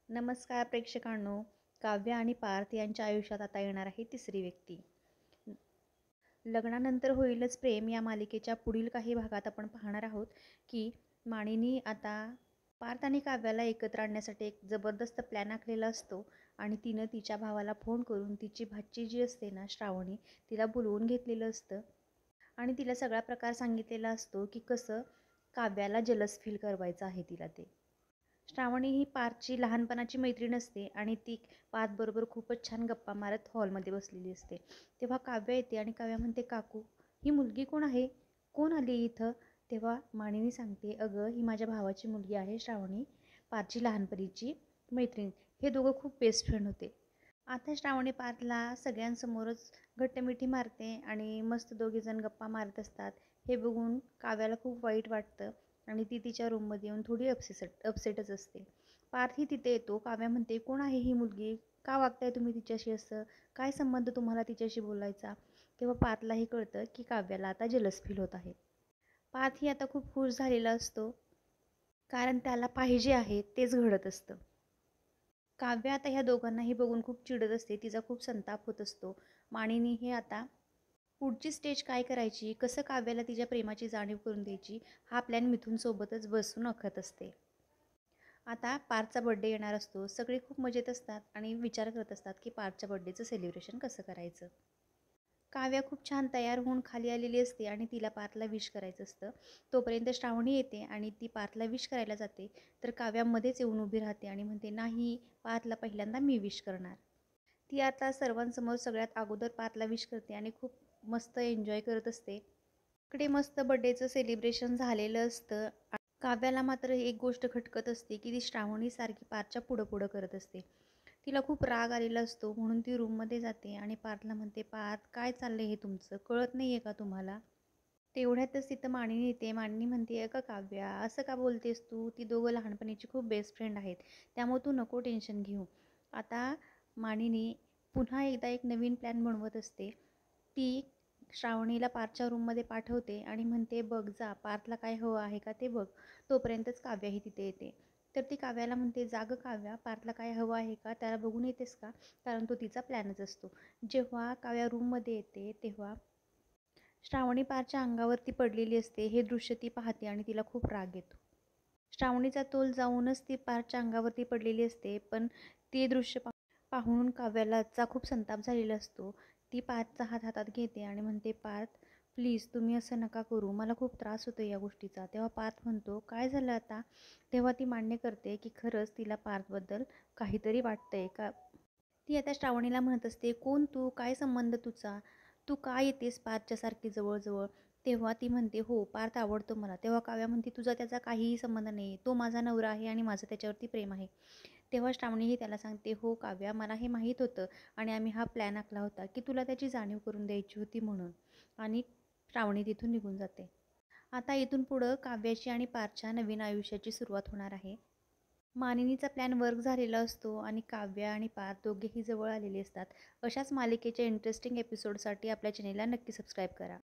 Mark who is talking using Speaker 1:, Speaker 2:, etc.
Speaker 1: नमस्कार प्रेक्षकांनो. काव्य आणि पार्थ यांच्या आयुष्यात आता येणार आहे तिसरी व्यक्ती. लग्नानंतर होईलच प्रेम या मालिकेच्या पुढील काही भागात आपण पाहणार आहोत की मानिनी आता पार्थ आणि काव्याला एकत्र आणण्यासाठी एक जबरदस्त प्लॅन आखलेला असतो आणि तिनं तिच्या भावाला फोन करून तिची भाची जी असते ना श्रावणी, तिला बोलवून घेतलेलं असतं आणि तिला सगळा प्रकार सांगितलेला असतो की कसं काव्याला जलस फील करवायचं आहे तिला ते. श्रावणी ही पार्थची लहानपणाची मैत्रीण असते आणि ती पार्थबरोबर खूपच छान गप्पा मारत हॉलमध्ये बसलेली असते. तेव्हा काव्य येते आणि काव्य म्हणते, काकू ही मुलगी कोण आहे, कोण आली इथं? तेव्हा मानिनी सांगते, अगं ही माझ्या भावाची मुलगी आहे श्रावणी, पार्थची लहानपणीची मैत्रीण. हे दोघं खूप बेस्ट फ्रेंड होते. आता श्रावणी पार्थला सगळ्यांसमोरच घट्टमिठी मारते आणि मस्त दोघेजण गप्पा मारत असतात. हे बघून काव्याला खूप वाईट वाटतं आणि ती तिच्या रूममध्ये येऊन थोडी अपसेटच असते. पार्थही तिथे येतो. काव्या म्हणते, कोण आहे ही मुलगी, का वागताय तुम्ही तिच्याशी असं, काय संबंध तुम्हाला तिच्याशी बोलायचा? तेव्हा पार्थलाही कळतं की काव्याला आता जलस फील होत आहे. पार्थही आता खूप खुश झालेला असतो कारण त्याला पाहिजे आहे तेच घडत असतं. काव्य आता ह्या दोघांनाही बघून खूप चिडत असते. तिचा खूप संताप होत असतो. मानिनी हे आता पुढची स्टेज काय करायची, कसं काव्याला तिच्या प्रेमाची जाणीव करून द्यायची, हा प्लॅन मिथून सोबतच बसून आखत असते. आता पार्थचा बड्डे येणार असतो. सगळे खूप मजेत असतात आणि विचार करत असतात की पार्थच्या बड्डेचं सेलिब्रेशन कसं करायचं. काव्या खूप छान तयार होऊन खाली आलेली असते आणि तिला पार्थला विश करायचं असतं. तोपर्यंत श्रावणी येते आणि ती पार्थला विश करायला जाते, तर काव्या मध्येच येऊन उभी राहते आणि म्हणते, नाही, पार्थला पहिल्यांदा मी विश करणार. ती आता सर्वांसमोर सगळ्यात अगोदर पार्थला विश करते आणि खूप मस्त एन्जॉय करत असते. इकडे मस्त बड्डेचं सेलिब्रेशन झालेलं असतं. काव्याला मात्र एक गोष्ट खटकत असते की ती श्रावणी सारखी पार्थच्या पुढं पुढं करत असते. तिला खूप राग आलेला असतो म्हणून ती रूममध्ये जाते आणि पार्थला म्हणते, पार्थ काय चाललंय हे तुमचं, कळत नाही आहे का तुम्हाला? तेवढ्यातच तिथं मानिनी येते. मानिनी म्हणते, का काव्या असं का बोलतेस तू, ती दोघं लहानपणीची खूप बेस्ट फ्रेंड आहेत, त्यामुळे तू नको टेन्शन घेऊ. आता मानिनी पुन्हा एकदा एक नवीन प्लॅन बनवत असते. ती श्रावणीला पार्थच्या रूममध्ये पाठवते आणि म्हणते, बघ जा, पार्थला काय हवं आहे का ते बघ. तोपर्यंतच काव्याही तिथे येते. तर ती काव्याला म्हणते, जाग काव्या, पार्थला काय हवं आहे का, त्याला बघून येतेस का, कारण तो तिचा प्लॅनच असतो. जेव्हा काव्या रूममध्ये येते तेव्हा श्रावणी पार्थच्या अंगावरती पडलेली असते. हे दृश्य ती पाहते आणि तिला खूप राग येतो. श्रावणीचा तोल जाऊनच ती पार्थच्या अंगावरती पडलेली असते, पण ते दृश्य पाहून काव्यालाचा खूप संताप झालेला असतो. ती पार्थचा हात हातात घेते आणि म्हणते, पार्थ प्लीज तुम्ही असं नका करू, मला खूप त्रास होतो या गोष्टीचा. तेव्हा पार्थ म्हणतो, काय झालं आता? तेव्हा ती मान्य करते की खरंच तिला पार्थबद्दल काहीतरी वाटतंय का. ती आता श्रावणीला म्हणत असते, कोण तू, काय संबंध तुझा, तू का येतेस पार्थच्यासारखी जवळजवळ? तेव्हा ती म्हणते, हो पार्थ आवडतो मला. तेव्हा काव्या म्हणते, तुझा त्याचा काहीही संबंध नाही, तो माझा नवरा आहे आणि माझं त्याच्यावरती प्रेम आहे. तेव्हा श्रावणीही त्याला सांगते, हो काव्या, मला हे माहीत होतं आणि आम्ही हा प्लॅन आखला होता की तुला त्याची जाणीव करून द्यायची होती म्हणून. आणि श्रावणी तिथून निघून जाते. आता इथून पुढं काव्याची आणि पार्थच्या नवीन आयुष्याची सुरुवात होणार आहे. मानिनीचा प्लॅन वर्क झालेला असतो आणि काव्य आणि पार्थ दोघेही जवळ आलेले असतात. अशाच मालिकेच्या इंटरेस्टिंग एपिसोडसाठी आपल्या चॅनेलला नक्की सबस्क्राईब करा.